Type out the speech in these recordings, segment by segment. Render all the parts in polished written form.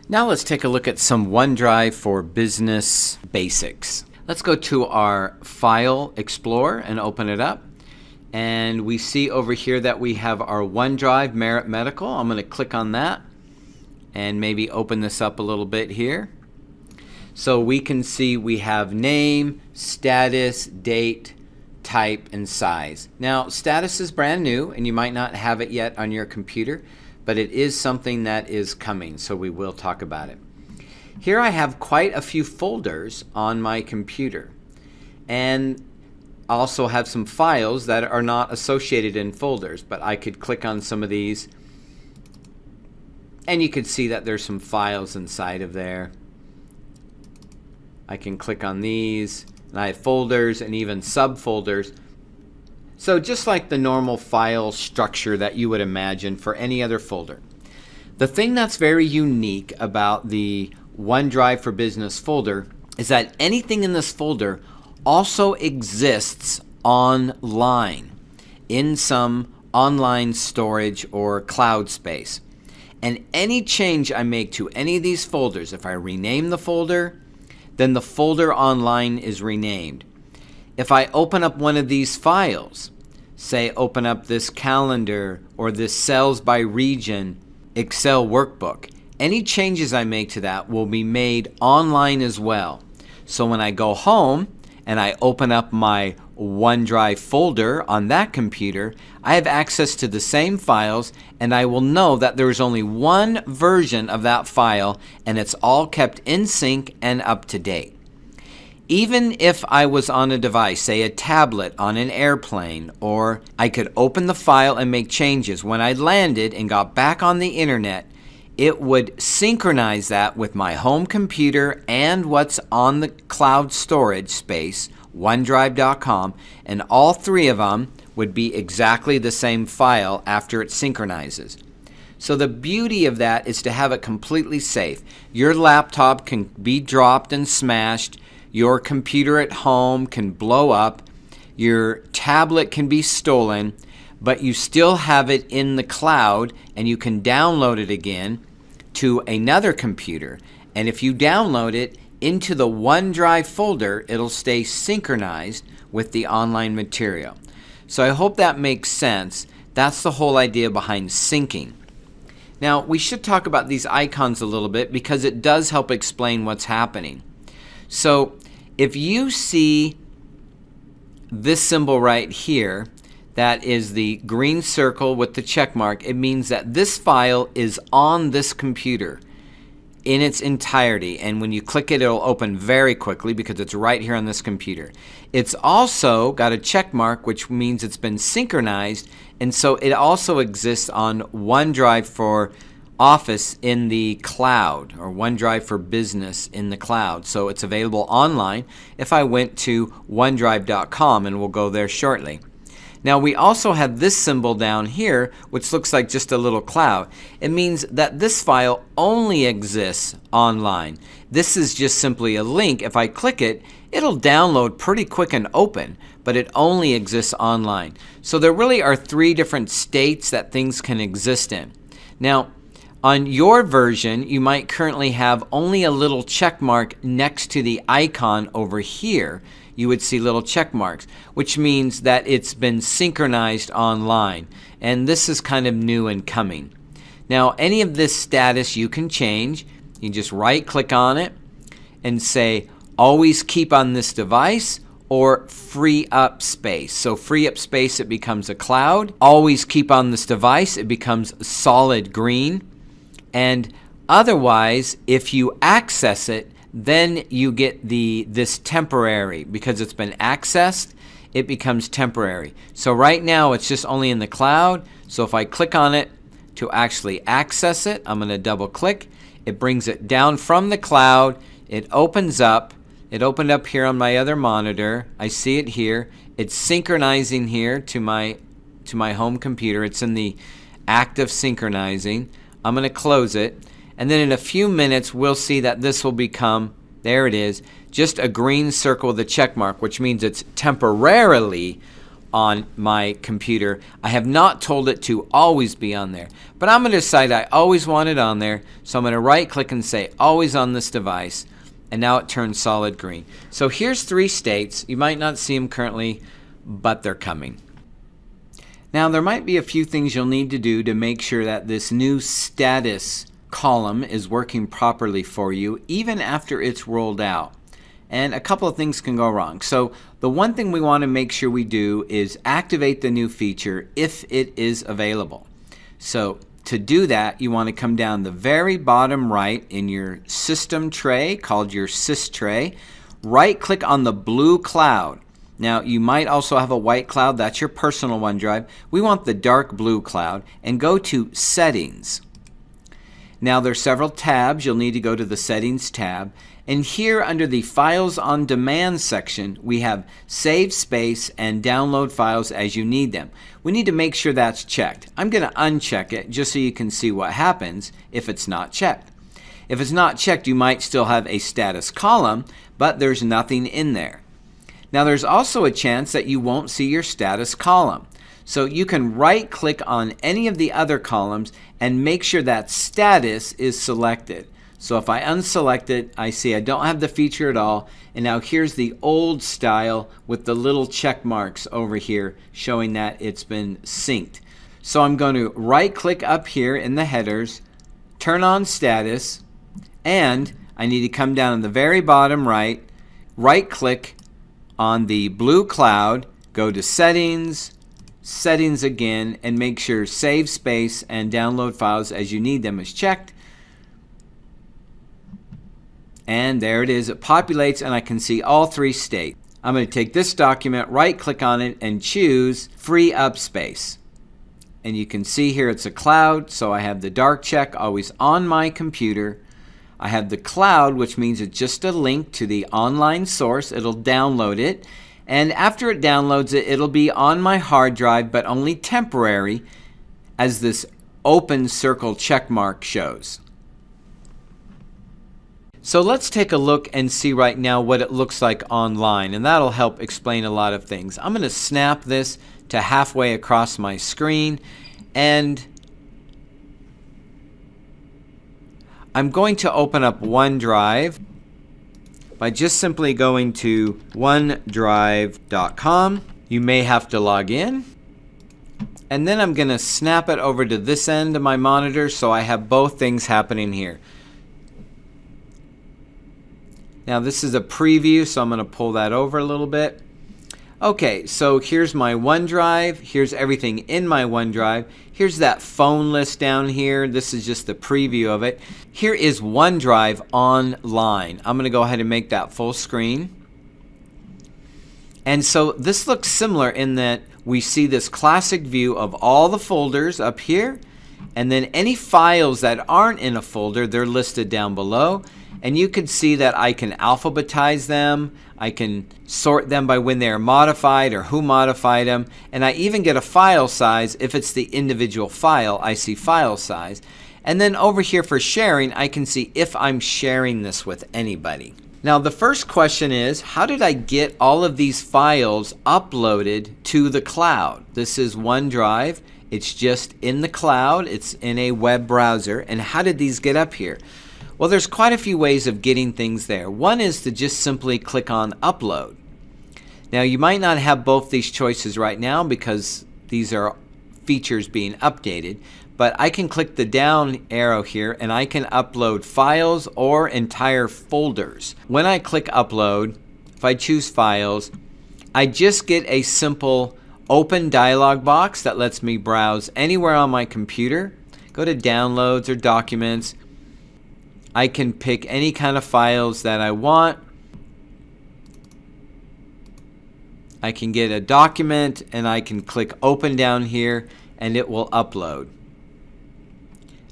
Now let's take a look at some OneDrive for Business basics. Let's go to our File Explorer and open it up. And we see over here that we have our OneDrive Merit Medical. I'm going to click on that and maybe open this up a little bit here. So we can see we have name, status, date, type, and size. Now, status is brand new, and you might not have it yet on your computer, but it is something that is coming, so we will talk about it. Here I have quite a few folders on my computer, and also have some files that are not associated in folders, but I could click on some of these, and you can see that there's some files inside of there. I can click on these, and I have folders and even subfolders. So just like the normal file structure that you would imagine for any other folder. The thing that's very unique about the OneDrive for Business folder is that anything in this folder also exists online in some online storage or cloud space. And any change I make to any of these folders, if I rename the folder, then the folder online is renamed. If I open up one of these files, say open up this calendar or this sales by region Excel workbook, any changes I make to that will be made online as well. So when I go home and I open up my OneDrive folder on that computer, I have access to the same files, and I will know that there is only one version of that file, and it's all kept in sync and up to date. Even if I was on a device, say a tablet on an airplane, or I could open the file and make changes, when I landed and got back on the internet, it would synchronize that with my home computer and what's on the cloud storage space, OneDrive.com, and all three of them would be exactly the same file after it synchronizes. So the beauty of that is to have it completely safe. Your laptop can be dropped and smashed. Your computer at home can blow up. Your tablet can be stolen, but you still have it in the cloud, and you can download it again to another computer. And if you download it into the OneDrive folder, it'll stay synchronized with the online material. So I hope that makes sense. That's the whole idea behind syncing. Now, we should talk about these icons a little bit because it does help explain what's happening. So if you see this symbol right here, that is the green circle with the check mark, it means that this file is on this computer in its entirety, and when you click it, it'll open very quickly because it's right here on this computer. It's also got a check mark, which means it's been synchronized, and so it also exists on OneDrive for Office in the cloud, or OneDrive for Business in the cloud. So it's available online if I went to OneDrive.com, and we'll go there shortly. Now we also have this symbol down here, which looks like just a little cloud. It means that this file only exists online. This is just simply a link. If I click it, it'll download pretty quick and open, but it only exists online. So there really are three different states that things can exist in. Now, on your version, you might currently have only a little check mark next to the icon over here. You would see little check marks, which means that it's been synchronized online. And this is kind of new and coming. Now, any of this status you can change. You just right click on it and say, always keep on this device, or free up space. So free up space, it becomes a cloud. Always keep on this device, it becomes solid green. And otherwise, if you access it, then you get this temporary. Because it's been accessed, it becomes temporary. So right now it's just only in the cloud. So if I click on it to actually access it, I'm going to double click. It brings it down from the cloud. It opens up. It opened up here on my other monitor. I see it here. It's synchronizing here to my home computer. It's in the act of synchronizing. I'm going to close it. And then in a few minutes, we'll see that this will become, there it is, just a green circle with a check mark, which means it's temporarily on my computer. I have not told it to always be on there, but I'm going to decide I always want it on there. So I'm going to right click and say always on this device, and now it turns solid green. So here's 3 states. You might not see them currently, but they're coming. Now there might be a few things you'll need to do to make sure that this new status column is working properly for you even after it's rolled out. And a couple of things can go wrong. So the one thing we want to make sure we do is activate the new feature if it is available. So to do that, you want to come down the very bottom right in your system tray called your sys tray. Right click on the blue cloud. Now you might also have a white cloud. That's your personal OneDrive. We want the dark blue cloud, and go to settings. Now there's several tabs. You'll need to go to the settings tab. And here under the Files on Demand section, we have Save Space and Download Files as you need them. We need to make sure that's checked. I'm going to uncheck it just so you can see what happens if it's not checked. If it's not checked, you might still have a status column, but there's nothing in there. Now there's also a chance that you won't see your status column. So you can right click on any of the other columns and make sure that status is selected. So if I unselect it, I see I don't have the feature at all. And now here's the old style with the little check marks over here showing that it's been synced. So I'm going to right click up here in the headers, turn on status, and I need to come down in the very bottom right click on the blue cloud, go to settings, settings again, and make sure Save Space and Download Files as you need them is checked. And there it is. It populates and I can see all 3 states. I'm going to take this document, right click on it, and choose Free Up Space. And you can see here it's a cloud, so I have the dark check always on my computer. I have the cloud, which means it's just a link to the online source. It'll download it. And after it downloads it, it'll be on my hard drive, but only temporary, as this open circle check mark shows. So let's take a look and see right now what it looks like online, and that'll help explain a lot of things. I'm going to snap this to halfway across my screen, and I'm going to open up OneDrive by just simply going to OneDrive.com. You may have to log in. And then I'm going to snap it over to this end of my monitor so I have both things happening here. Now this is a preview, so I'm going to pull that over a little bit. Okay, so here's my OneDrive. Here's everything in my OneDrive. Here's that phone list down here. This is just the preview of it. Here is OneDrive online. I'm going to go ahead and make that full screen. And so this looks similar in that we see this classic view of all the folders up here, and then any files that aren't in a folder, they're listed down below. And you can see that I can alphabetize them, I can sort them by when they are modified or who modified them, and I even get a file size. If it's the individual file, I see file size. And then over here for sharing, I can see if I'm sharing this with anybody. Now the first question is, how did I get all of these files uploaded to the cloud? This is OneDrive. It's just in the cloud. It's in a web browser. And how did these get up here? Well, there's quite a few ways of getting things there. One is to just simply click on Upload. Now, you might not have both these choices right now because these are features being updated, but I can click the down arrow here and I can upload files or entire folders. When I click Upload, if I choose Files, I just get a simple open dialog box that lets me browse anywhere on my computer, go to Downloads or Documents. I can pick any kind of files that I want. I can get a document and I can click Open down here and it will upload.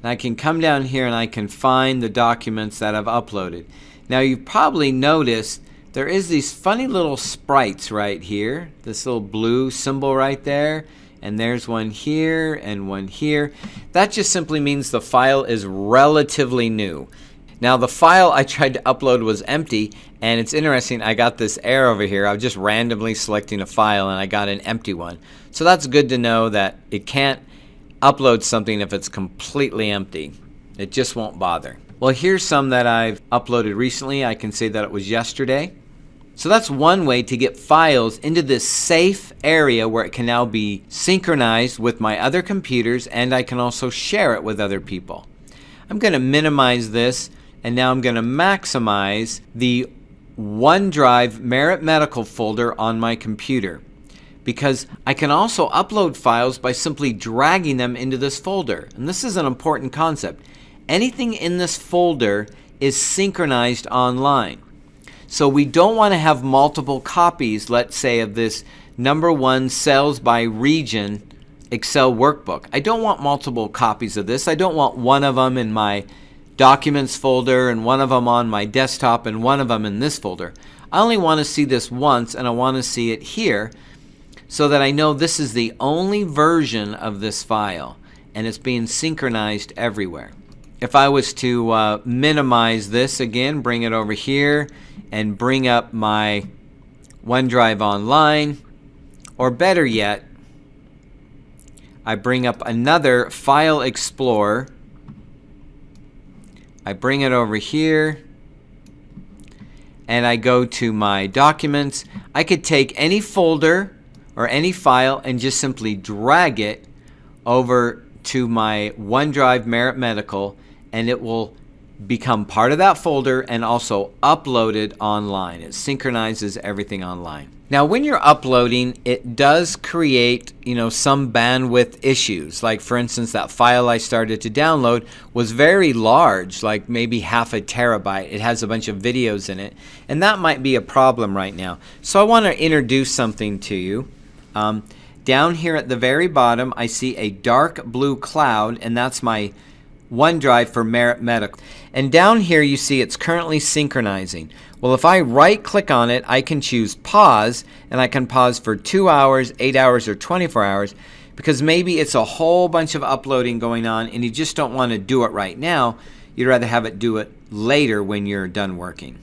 And I can come down here and I can find the documents that I've uploaded. Now you've probably noticed there is these funny little sprites right here. This little blue symbol right there. And there's one here and one here. That just simply means the file is relatively new. Now the file I tried to upload was empty, And it's interesting, I got this error over here. I was just randomly selecting a file and I got an empty one. So that's good to know that it can't upload something if it's completely empty. It just won't bother. Well, here's some that I've uploaded recently. I can say that it was yesterday. So that's one way to get files into this safe area where it can now be synchronized with my other computers, and I can also share it with other people. I'm going to minimize this, and now I'm going to maximize the OneDrive Merit Medical folder on my computer, because I can also upload files by simply dragging them into this folder. And this is an important concept. Anything in this folder is synchronized online. So we don't want to have multiple copies, let's say, of this #1 sales by region Excel workbook. I don't want multiple copies of this. I don't want one of them in my documents folder and one of them on my desktop and one of them in this folder. I only want to see this once, and I want to see it here so that I know this is the only version of this file and it's being synchronized everywhere. If I was to minimize this again, bring it over here and bring up my OneDrive Online, or better yet, I bring up another File Explorer. I bring it over here and I go to my documents. I could take any folder or any file and just simply drag it over to my OneDrive Merit Medical, and it will become part of that folder and also uploaded online. It synchronizes everything online. Now, when you're uploading, it does create, some bandwidth issues. Like, for instance, that file I started to download was very large, like maybe half a terabyte. It has a bunch of videos in it, and that might be a problem right now. So I want to introduce something to you. Down here at the very bottom, I see a dark blue cloud, and that's my OneDrive for Merit Medical. And down here you see it's currently synchronizing. Well, if I right click on it, I can choose pause, and I can pause for 2 hours, 8 hours, or 24 hours, because maybe it's a whole bunch of uploading going on and you just don't want to do it right now. You'd rather have it do it later when you're done working.